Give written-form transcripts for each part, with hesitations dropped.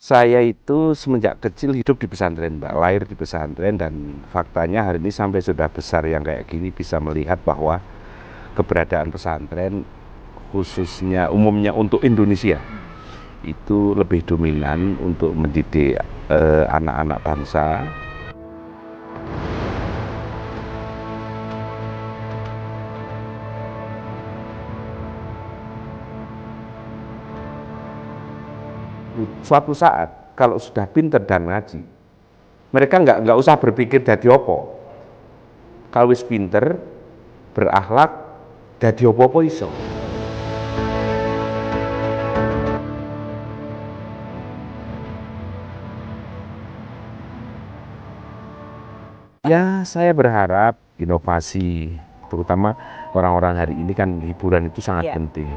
Saya itu semenjak kecil hidup di pesantren, Mbak. Lahir di pesantren dan faktanya hari ini sampai sudah besar yang kayak gini bisa melihat bahwa keberadaan pesantren khususnya umumnya untuk Indonesia itu lebih dominan untuk mendidik anak-anak bangsa. Suatu saat kalau sudah pinter dan ngaji, mereka nggak usah berpikir dadi opo. Kalau wis pinter, berakhlak, dadi opo-opo iso. Ya, saya berharap inovasi, terutama orang-orang hari ini kan hiburan itu sangat penting.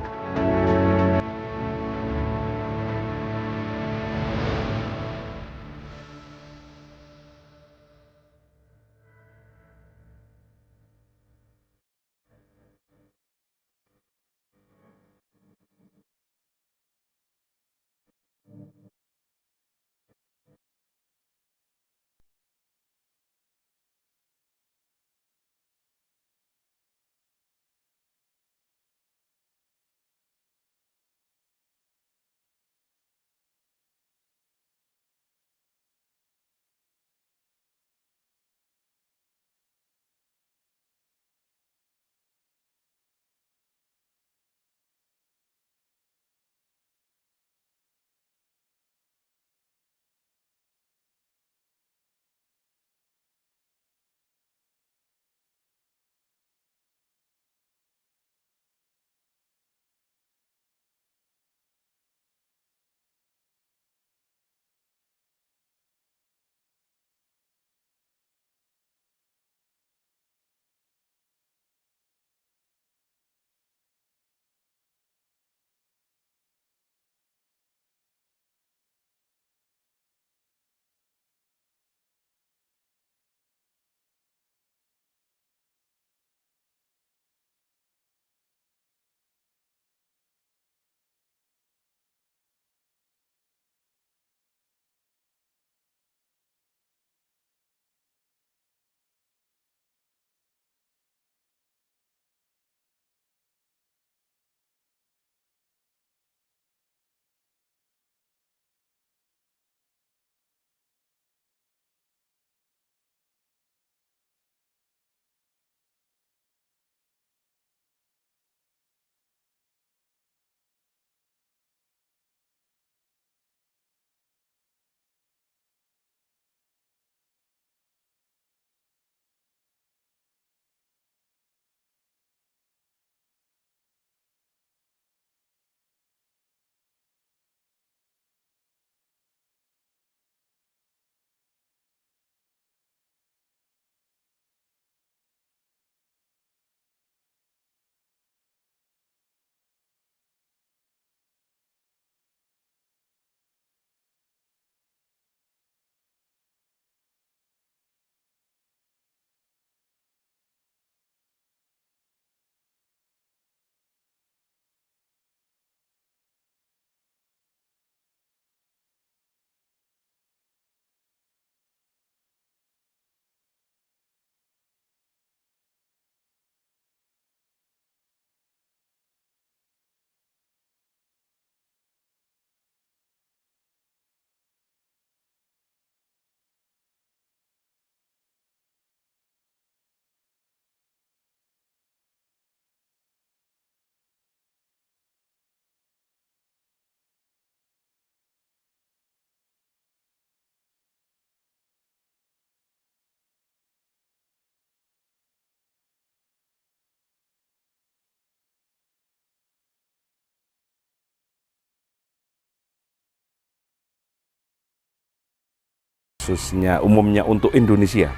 Khususnya umumnya untuk Indonesia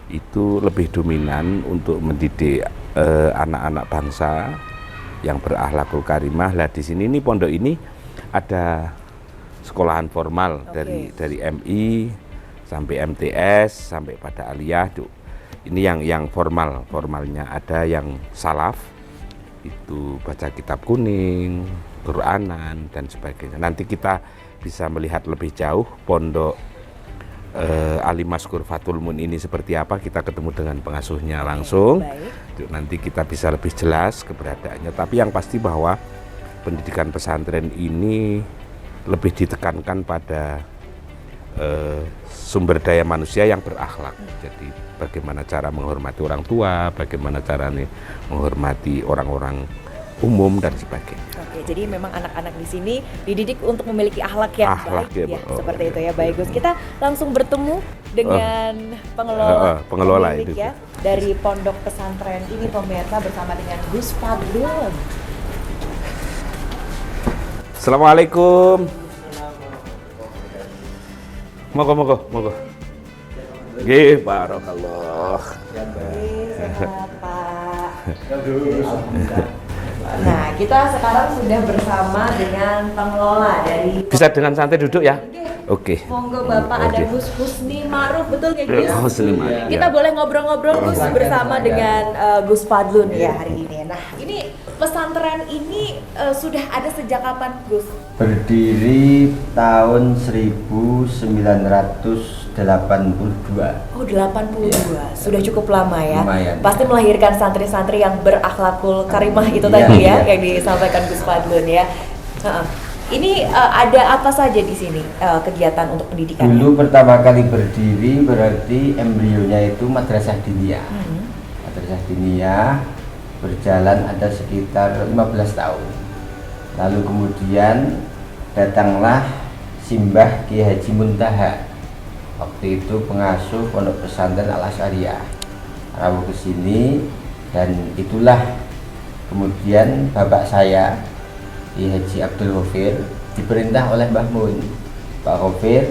itu lebih dominan untuk mendidik anak-anak bangsa yang berakhlakul karimah. Lah di sini nih pondok ini ada sekolahan formal dari MI sampai MTS sampai pada aliyah. Ini yang formalnya ada yang salaf itu baca kitab kuning, Quranan dan sebagainya. Nanti kita bisa melihat lebih jauh pondok Ali Maskur Fathul Mun ini seperti apa, kita ketemu dengan pengasuhnya langsung. Nanti kita bisa lebih jelas keberadaannya. Tapi yang pasti bahwa pendidikan pesantren ini lebih ditekankan pada sumber daya manusia yang berakhlak. Jadi bagaimana cara menghormati orang tua, bagaimana caranya menghormati orang-orang umum dan sebagainya. Oke, jadi memang anak-anak di sini dididik untuk memiliki akhlak yang baik ya, seperti itu ya. Baik Gus, kita langsung bertemu dengan pengelola itu ya dari pondok pesantren ini pemirsa, bersama dengan Gus Fadlun. Assalamualaikum. Moga. Nggih, barakallah. Sehat, Pak. Nah, kita sekarang sudah bersama dengan pengelola dari... Bisa dengan santai duduk ya? Oke. Monggo Bapak, ada Gus Husni Ma'ruf, betul nggak Gus? Husni Ma'ruf. Kita boleh ngobrol-ngobrol Gus bersama dengan Gus Fadlun ya hari ini. Nah, ini pesantren ini sudah ada sejak kapan Gus? Berdiri tahun 1982. Oh, 82. Sudah cukup lama ya. Lumayan. Pasti melahirkan santri-santri yang berakhlakul karimah itu tadi ya, yang disampaikan Gus Fadlun ya. Ini ada apa saja di sini kegiatan untuk pendidikan? Dulu pertama kali berdiri berarti embrionya itu madrasah diniyah. Madrasah diniyah berjalan ada sekitar 15 tahun. Lalu kemudian datanglah Simbah Kiai Haji Muntaha. Waktu itu pengasuh pondok pesantren Al Asyariah. Rawuh ke sini dan itulah kemudian bapak saya Kiai Haji Abdul Ghafir diperintah oleh Mbah Mun, Pak Ghafir,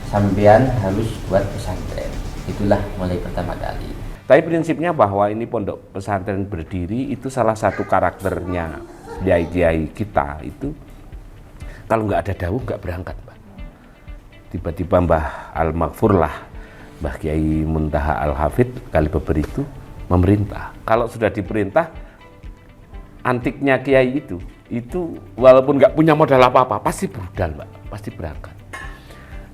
sampean harus buat pesantren. Itulah mulai pertama kali. Tapi prinsipnya bahwa ini pondok pesantren berdiri itu salah satu karakternya kiai-kiai kita itu, kalau nggak ada dawuh nggak berangkat, Pak. Tiba-tiba Mbah Al-Maghfur lah, Mbah Kiai Muntaha Al-Hafidh Kalibeber itu memerintah. Kalau sudah diperintah, antiknya kiai itu walaupun nggak punya modal apa-apa pasti berudal, Pak, pasti berangkat.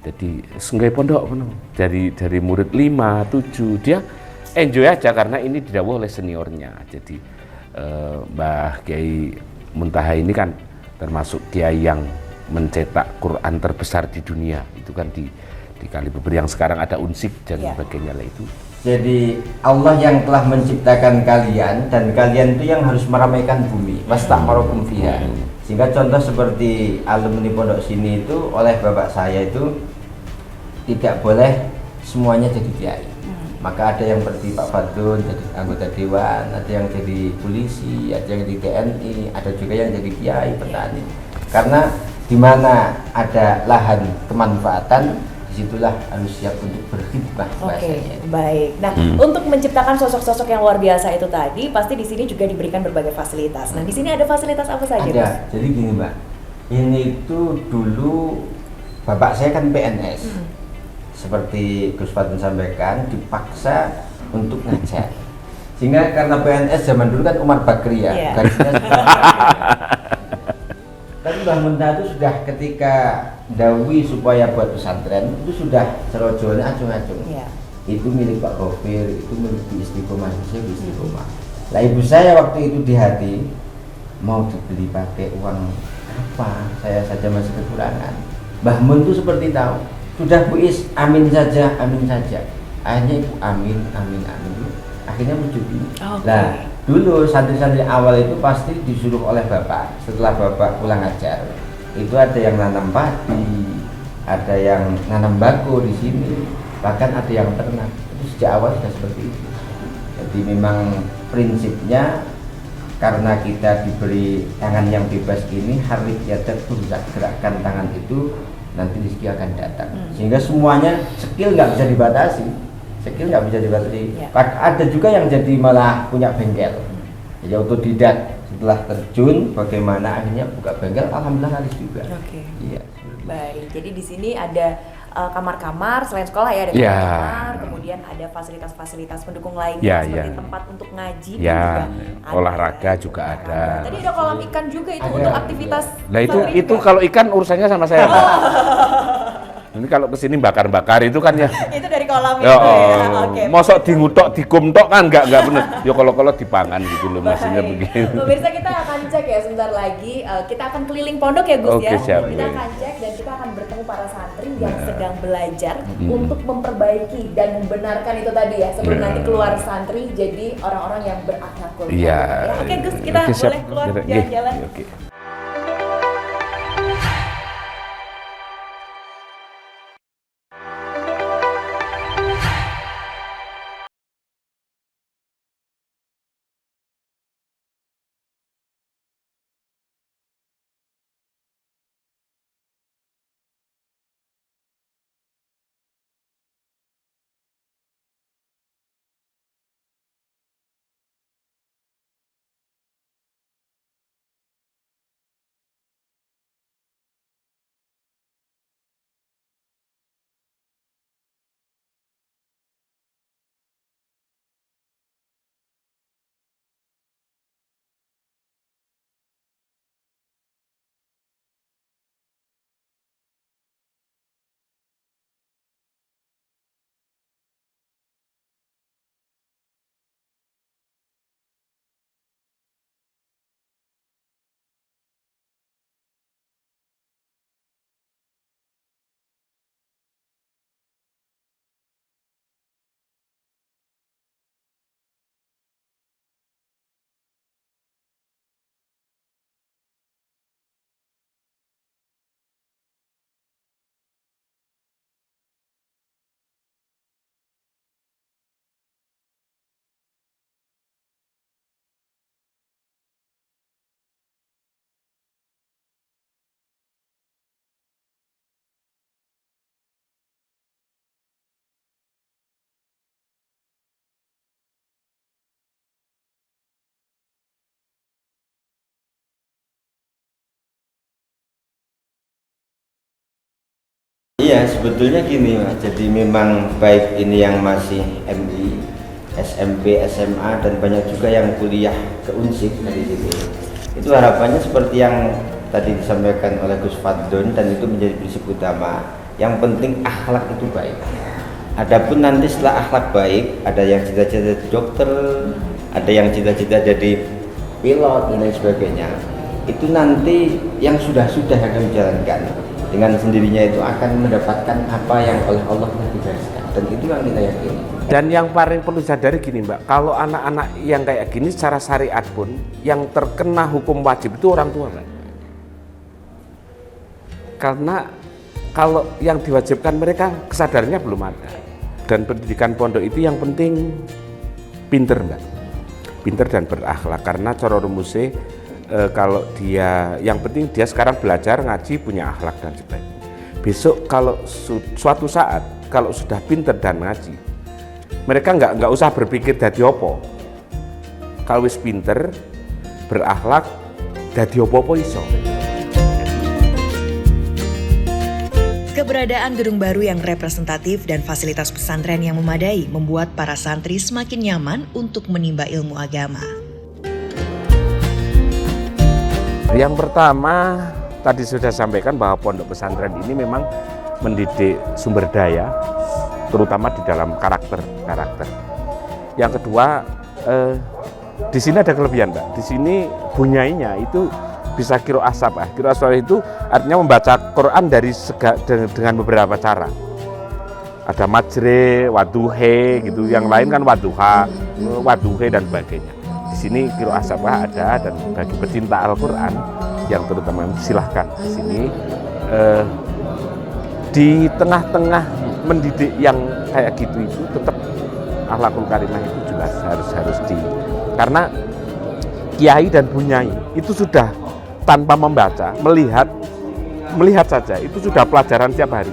Jadi senggai pondok dari murid 5, 7 dia enjoy aja karena ini didawuh oleh seniornya. Jadi Mbah Kiai Muntaha ini kan termasuk kiai yang mencetak Quran terbesar di dunia. Itu kan di Kalibeber yang sekarang ada unsik dan sebagainya lah itu. Jadi Allah yang telah menciptakan kalian dan kalian itu yang harus meramaikan bumi. Wastakmarukum fiha. Sehingga contoh seperti alumni pondok sini itu oleh bapak saya itu tidak boleh semuanya jadi kiai. Maka ada yang seperti Pak Fadlun jadi anggota dewan, ada yang jadi polisi, ada yang jadi TNI, ada juga yang jadi kiai petani. Karena di mana ada lahan kemanfaatan, disitulah harus siap untuk berkhidmah bahasanya. Baik. Nah, untuk menciptakan sosok-sosok yang luar biasa itu tadi, pasti di sini juga diberikan berbagai fasilitas. Nah, di sini ada fasilitas apa saja, Ada. Mas? Jadi gini, Mbak. Ini itu dulu bapak saya kan PNS. Seperti Gus Fadlun sampaikan, dipaksa untuk ngajar. Sehingga karena PNS zaman dulu kan Umar Bakri ya, gajinya tapi Mbah Muntaha itu sudah ketika dawi supaya buat pesantren itu sudah serojone acung-acung. Itu milik Pak Ghafir, itu milik Bu Istiqomah, saya Bu Istiqomah. Lah ibu saya waktu itu di hati mau dibeli pakai uang apa, saya saja masih kekurangan. Mbah Mun itu seperti tahu, sudah Bu Is, amin saja, amin saja. Akhirnya ibu amin dulu. Akhirnya menyetujui. Nah, dulu santri-santri awal itu pasti disuruh oleh bapak. Setelah bapak pulang ajar, itu ada yang nanam padi, ada yang nanam bako di sini, bahkan ada yang ternak. Itu sejak awal sudah seperti itu. Jadi memang prinsipnya karena kita diberi tangan yang bebas ini, harus kita gerakan tangan itu, nanti rezeki akan datang. Sehingga semuanya skill nggak bisa dibatasi. Ada juga yang jadi malah punya bengkel. Jadi otodidak setelah terjun, bagaimana akhirnya buka bengkel, alhamdulillah laris juga. Baik. Jadi di sini ada kamar-kamar selain sekolah ya, ada Ya. kamar, kemudian ada fasilitas-fasilitas pendukung lainnya seperti tempat untuk ngaji Ya, juga ada. olahraga juga ada. Tadi ada kolam ikan juga itu Ada. untuk aktivitas. Nah itu santri juga. kalau ikan urusannya sama saya. Pak. Ini kalau kesini bakar-bakar itu kan ya. Itu dari kolam Ya, itu ya. Oke. mosok dingutok, digumtok kan nggak bener. Ya kalau dipangan gitu loh maksudnya Baik. begitu. Pemirsa, kita akan cek ya sebentar lagi. Kita akan keliling pondok ya Gus Oke, ya. siap. Kita akan cek dan kita akan bertemu para santri yang sedang belajar untuk memperbaiki dan membenarkan itu tadi ya. Sebelum nanti keluar santri jadi orang-orang yang berakhlakul. Iya. Ya, oke Gus, kita Oke, siap. boleh keluar Oke. jalan-jalan. Oke. Iya, sebetulnya gini Mas, jadi memang baik ini yang masih MI, SMP, SMA dan banyak juga yang kuliah ke Unsik dari situ. Itu harapannya seperti yang tadi disampaikan oleh Gus Fadlun dan itu menjadi prinsip utama. Yang penting akhlak itu baik. Adapun nanti setelah akhlak baik, ada yang cita-cita jadi dokter, ada yang cita-cita jadi pilot dan lain sebagainya. Itu nanti yang sudah-sudah akan menjalankan. Dengan sendirinya itu akan mendapatkan apa yang oleh Allah telah digariskan, dan itu yang kita yakini. Dan yang paling perlu sadari gini Mbak, kalau anak-anak yang kayak gini secara syariat pun yang terkena hukum wajib itu orang tua Mbak. Karena kalau yang diwajibkan mereka kesadarannya belum ada. Dan pendidikan pondok itu yang penting pinter Mbak, pinter dan berakhlak. Karena cara rumusnya kalau dia, yang penting dia sekarang belajar ngaji punya akhlak dan sebagainya. Besok kalau suatu saat kalau sudah pinter dan ngaji, mereka nggak usah berpikir dadi opo. Kalau wis pinter, berakhlak, dadi opo iso. Keberadaan gedung baru yang representatif dan fasilitas pesantren yang memadai membuat para santri semakin nyaman untuk menimba ilmu agama. Yang pertama, tadi sudah sampaikan bahwa pondok pesantren ini memang mendidik sumber daya, terutama di dalam karakter. Yang kedua, di sini ada kelebihan, Mbak. Di sini bunyainya itu bisa qiraah sabah. Qiraah sabah itu artinya membaca Quran dengan beberapa cara. Ada majre, waduhe, gitu. Yang lain kan waduha, waduhe dan sebagainya. Di sini qiraah sabah ada, dan bagi pecinta Al-Quran yang terutama silahkan di sini. Di tengah-tengah mendidik yang kayak gitu itu tetap akhlakul karimah itu jelas harus karena kiai dan bunyai itu sudah tanpa membaca, melihat saja itu sudah pelajaran tiap hari.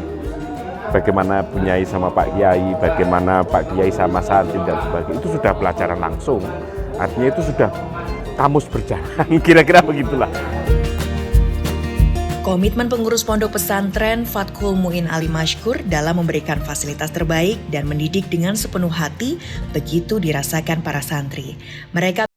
Bagaimana bunyai sama Pak Kiai, bagaimana Pak Kiai sama santri dan sebagainya, itu sudah pelajaran langsung. Artinya itu sudah kamus berjalan, kira-kira begitulah. Komitmen pengurus pondok pesantren Fathul Muin Ali Mashkur dalam memberikan fasilitas terbaik dan mendidik dengan sepenuh hati begitu dirasakan para santri. Mereka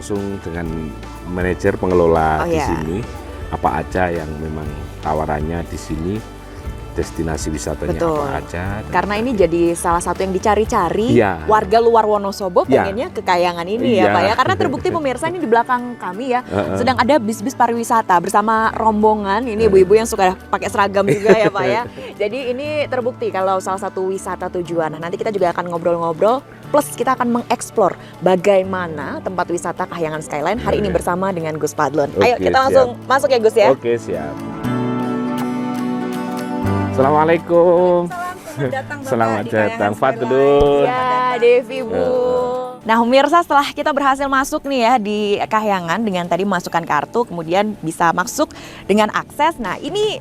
langsung dengan manajer pengelola di sini, apa aja yang memang tawarannya di sini, destinasi wisatanya apa aja. Karena ini jadi salah satu yang dicari-cari warga luar Wonosobo pengennya ke Kahyangan ini ya Pak ya. Karena terbukti pemirsa ini di belakang kami ya, sedang ada bis-bis pariwisata bersama rombongan ini ibu-ibu yang suka pakai seragam juga ya Pak ya. Jadi ini terbukti kalau salah satu wisata tujuan. Nah, nanti kita juga akan ngobrol-ngobrol, plus kita akan mengeksplor bagaimana tempat wisata Kahyangan Skyline hari ini bersama dengan Gus Fadlun. Ayo kita langsung masuk ya Gus ya. Oke, siap. Assalamualaikum. Selamat datang Fadlun. Ya, Devi Bu. Nah, pemirsa, setelah kita berhasil masuk nih ya di Kahyangan dengan tadi memasukkan kartu, kemudian bisa masuk dengan akses. Nah, ini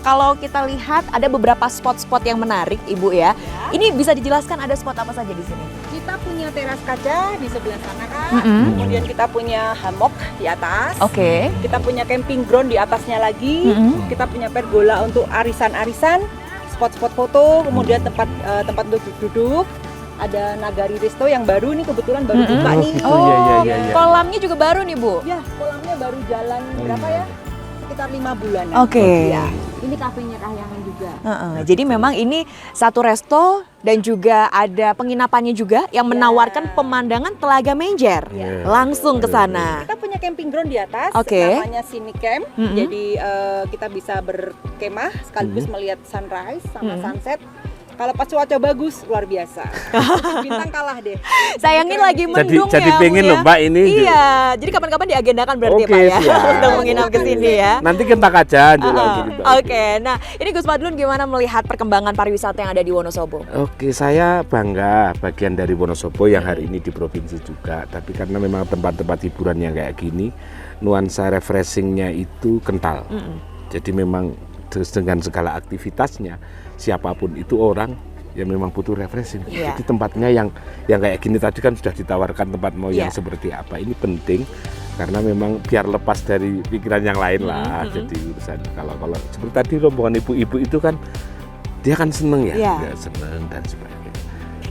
kalau kita lihat ada beberapa spot-spot yang menarik, Ibu ya. Ini bisa dijelaskan ada spot apa saja di sini? Kita punya teras kaca di sebelah sana kan. Kemudian kita punya hammock di atas. Oke. Kita punya camping ground di atasnya lagi. Kita punya pergola untuk arisan-arisan, spot-spot foto, kemudian tempat duduk-duduk. Ada Nagari Resto yang baru nih, kebetulan baru buka nih. Iya. Kolamnya juga baru nih, Bu? Ya, kolamnya baru jalan berapa ya? Sekitar 5 bulan. Oke. Ya, ini kafenya Kahyangan juga. Jadi memang ini satu resto dan juga ada penginapannya juga yang menawarkan pemandangan Telaga Menjer. Langsung ke sana. Kita punya camping ground di atas, Oke. namanya Sini Camp. Jadi kita bisa berkemah sekaligus melihat sunrise sama sunset. Kalau pas cuaca bagus luar biasa. Bintang kalah deh. Sayangin lagi mendung jadi ya, pengen Bu, loh Mbak ini. Iya, jadi kapan-kapan diagendakan berarti Oke, Pak ya siap. untuk menginap ke sini ya. Nanti kentak aja gitu. Oke, nah ini Gus Fadlun gimana melihat perkembangan pariwisata yang ada di Wonosobo? Oke, saya bangga bagian dari Wonosobo yang hari ini di provinsi juga. Tapi karena memang tempat-tempat hiburan yang kayak gini, nuansa refreshingnya itu kental. Jadi memang dengan segala aktivitasnya, siapapun itu orang yang memang butuh refreshing. Iya. Jadi tempatnya yang kayak gini tadi kan sudah ditawarkan tempat mau yang seperti apa. Ini penting karena memang biar lepas dari pikiran yang lain lah. Jadi urusan kalau seperti tadi rombongan ibu-ibu itu kan dia kan seneng ya, dia seneng dan sebagainya.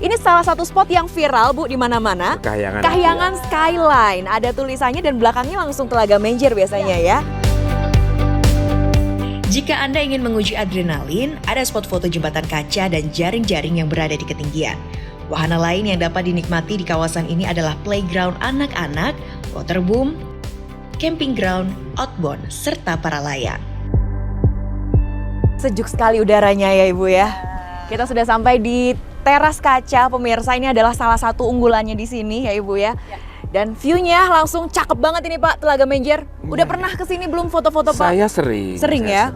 Ini salah satu spot yang viral Bu di mana-mana. Kahyangan Skyline. Ada tulisannya dan belakangnya langsung Telaga Menjer biasanya ya. Jika Anda ingin menguji adrenalin, ada spot foto jembatan kaca dan jaring-jaring yang berada di ketinggian. Wahana lain yang dapat dinikmati di kawasan ini adalah playground anak-anak, waterboom, camping ground, outbound, serta para layang. Sejuk sekali udaranya ya Ibu ya. Kita sudah sampai di teras kaca pemirsa, ini adalah salah satu unggulannya di sini ya Ibu ya. Dan view-nya langsung cakep banget ini Pak, Telaga Menjer. Udah pernah kesini belum foto-foto Pak? Saya sering. Sering ya?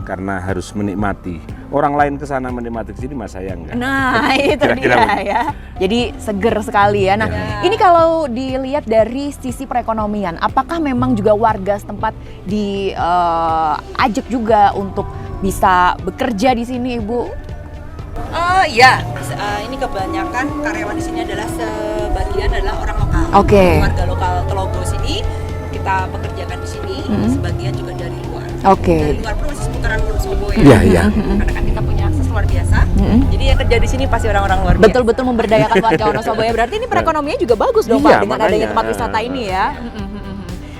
Karena harus menikmati. Orang lain ke sana menikmati di sini, mas saya enggak. Nah, itu dia ya. Jadi seger sekali ya. Nah, ini kalau dilihat dari sisi perekonomian, apakah memang juga warga setempat diajak juga untuk bisa bekerja di sini, Ibu? Iya, ini kebanyakan karyawan di sini adalah sebagian adalah orang lokal. Oke. Warga lokal Telogo sini kita pekerjakan di sini, sebagian juga dari luar. Oke. Dari luar pun masih seputaran Wonosobo ya. Iya. Karena kan kita punya akses luar biasa. Jadi yang kerja di sini pasti orang-orang luar biasa. Betul-betul memberdayakan warga Wonosobo ya. Berarti ini perekonomiannya juga bagus dong Pak dengan adanya tempat wisata ini ya.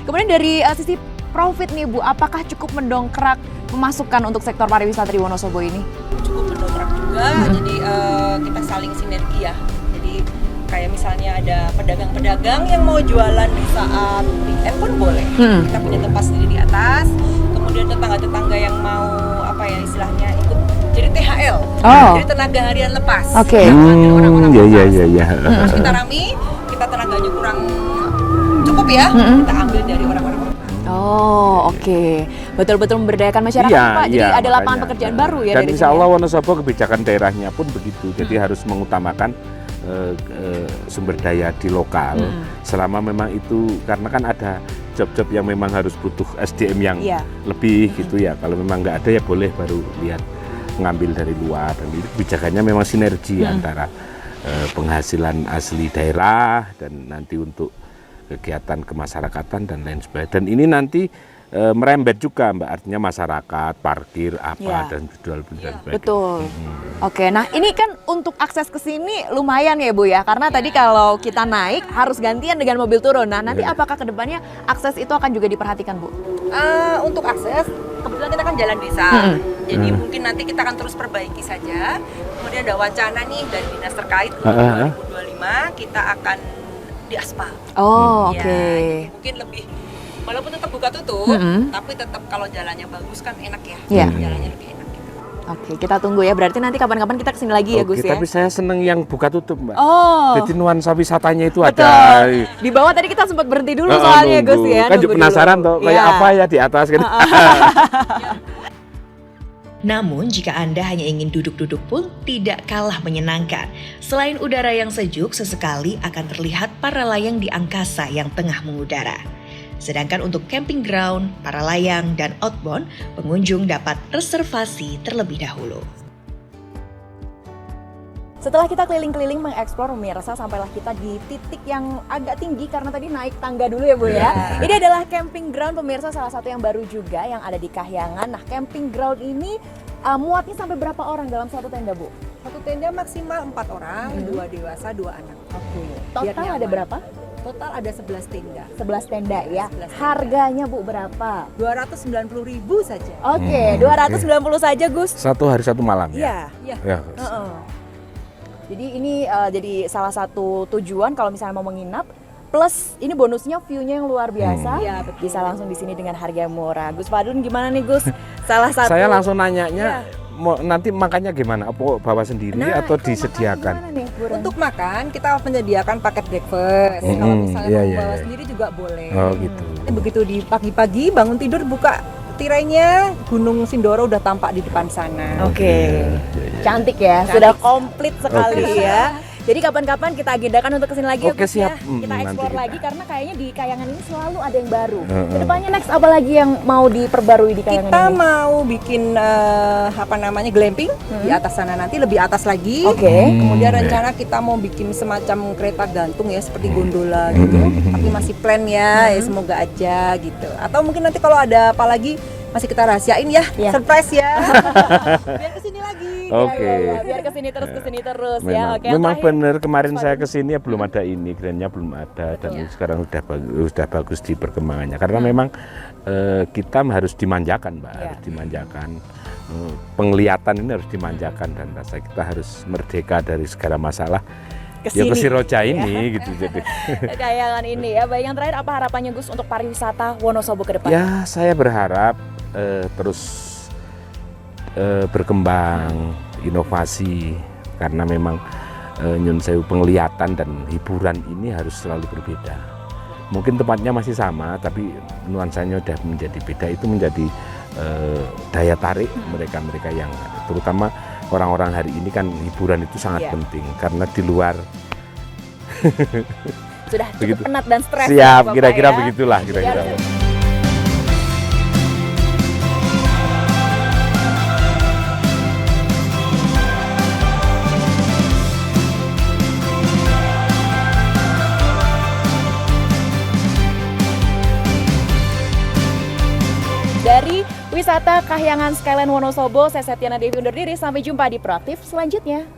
Kemudian dari sisi profit nih Bu, apakah cukup mendongkrak pemasukan untuk sektor pariwisata di Wonosobo ini? Cukup mendongkrak juga, jadi kita saling sinergi ya. Jadi kayak misalnya ada pedagang-pedagang yang mau jualan di saat weekend pun boleh. Kita punya tempat sendiri di atas. Kemudian tetangga-tetangga yang mau apa ya istilahnya ikut jadi THL, jadi tenaga harian lepas. Oke. Orang-orang Iya. Terus kita rame, kita tenaganya kurang cukup ya, kita ambil dari orang-orang lepas. Oh, oke. Betul-betul memberdayakan masyarakat Pak. Jadi ada lapangan pekerjaan baru ya dan dari insya sini. Allah Wonosobo kebijakan daerahnya pun begitu. Jadi harus mengutamakan sumber daya di lokal. Selama memang itu karena kan ada job-job yang memang harus butuh SDM yang lebih gitu ya. Kalau memang nggak ada ya boleh baru lihat ngambil dari luar. Dan itu kebijakannya memang sinergi antara penghasilan asli daerah dan nanti untuk kegiatan kemasyarakatan dan lain sebagainya. Dan ini nanti merembet juga Mbak, artinya masyarakat, parkir, apa dan jual beli dan sebagainya. Betul. Oke, nah ini kan untuk akses ke sini lumayan ya Bu ya, karena tadi kalau kita naik harus gantian dengan mobil turun. Nah nanti apakah kedepannya akses itu akan juga diperhatikan Bu? Untuk akses, kebetulan kita kan jalan desa, jadi mungkin nanti kita akan terus perbaiki saja. Kemudian ada wacana nih dari dinas terkait untuk 2025 kita akan di aspal. Oh, ya, oke. Mungkin lebih, walaupun tetap buka tutup, tapi tetap kalau jalannya bagus kan enak ya. Jalannya lebih enak. Gitu. Oke, kita tunggu ya. Berarti nanti kapan-kapan kita kesini lagi ya Gus ya. Tapi saya seneng yang buka tutup Mbak. Oh. Jadi nuansa wisatanya itu Betul. ada. Di bawah tadi kita sempat berhenti dulu soalnya Gus ya. Kan juga penasaran toh kayak apa ya di atas kan. Namun jika Anda hanya ingin duduk-duduk pun tidak kalah menyenangkan. Selain udara yang sejuk, sesekali akan terlihat para layang di angkasa yang tengah mengudara. Sedangkan untuk camping ground, para layang, dan outbound, pengunjung dapat reservasi terlebih dahulu. Setelah kita keliling-keliling mengeksplor pemirsa, sampailah kita di titik yang agak tinggi karena tadi naik tangga dulu ya Bu ya. Ini adalah camping ground pemirsa, salah satu yang baru juga yang ada di Kahyangan. Nah camping ground ini muatnya sampai berapa orang dalam satu tenda Bu? Satu tenda maksimal 4 orang, 2 dewasa, 2 anak. Oke. Total ada berapa? Total ada 11 tenda. 11 tenda ya. 11 tenda. Harganya Bu berapa? 290.000 saja. Oke, 290 saja Gus. Satu hari satu malam ya. Iya. Ya. Jadi ini jadi salah satu tujuan kalau misalnya mau menginap. Plus ini bonusnya view-nya yang luar biasa. Iya, betul. Bisa langsung di sini dengan harga murah. Gus Fadlun gimana nih Gus? Salah satu. Saya langsung nanyanya nanti makannya gimana? Apa bawa sendiri atau disediakan? Untuk makan kita menyediakan paket breakfast. Kalau misalnya mau bawa sendiri juga boleh. Oh gitu. Begitu di pagi-pagi bangun tidur buka tirainya, Gunung Sindoro udah tampak di depan sana. Oke. Cantik ya, sudah komplit sekali ya. Jadi kapan-kapan kita agendakan untuk kesini lagi. Oke, siap. Kita explore lagi karena kayaknya di Kayangan ini selalu ada yang baru. Kedepannya next apa lagi yang mau diperbarui di Kayangan kita ini? Kita mau bikin glamping di atas sana nanti lebih atas lagi. Kemudian rencana kita mau bikin semacam kereta gantung ya seperti gondola gitu. Tapi masih plan ya, semoga aja gitu. Atau mungkin nanti kalau ada apa lagi masih kita rahasiain ya, surprise ya. Biar kesini lagi. Biar kesini terus memang, ya. Memang benar kemarin saya kesini ya belum ada ini, kerennya belum ada dan sekarang sudah bagus di perkembangannya. Karena memang kita harus dimanjakan, Mbak, harus dimanjakan. Penglihatan ini harus dimanjakan dan rasa kita harus merdeka dari segala masalah. Ya ke Siroja ini gitu jadi. Kayangan ini ya. Baik, yang terakhir apa harapannya Gus untuk pariwisata Wonosobo ke depan? Ya saya berharap terus berkembang, inovasi karena memang Nyun Sewu penglihatan dan hiburan ini harus selalu berbeda. Mungkin tempatnya masih sama tapi nuansanya sudah menjadi beda, itu menjadi daya tarik mereka-mereka yang terutama orang-orang hari ini kan hiburan itu sangat penting karena di luar sudah cukup penat dan stres. Siap, kira-kira begitulah kira-kira. Dari wisata Kahyangan Skyline Wonosobo, saya Septiana Devi undur diri. Sampai jumpa di Proaktif selanjutnya.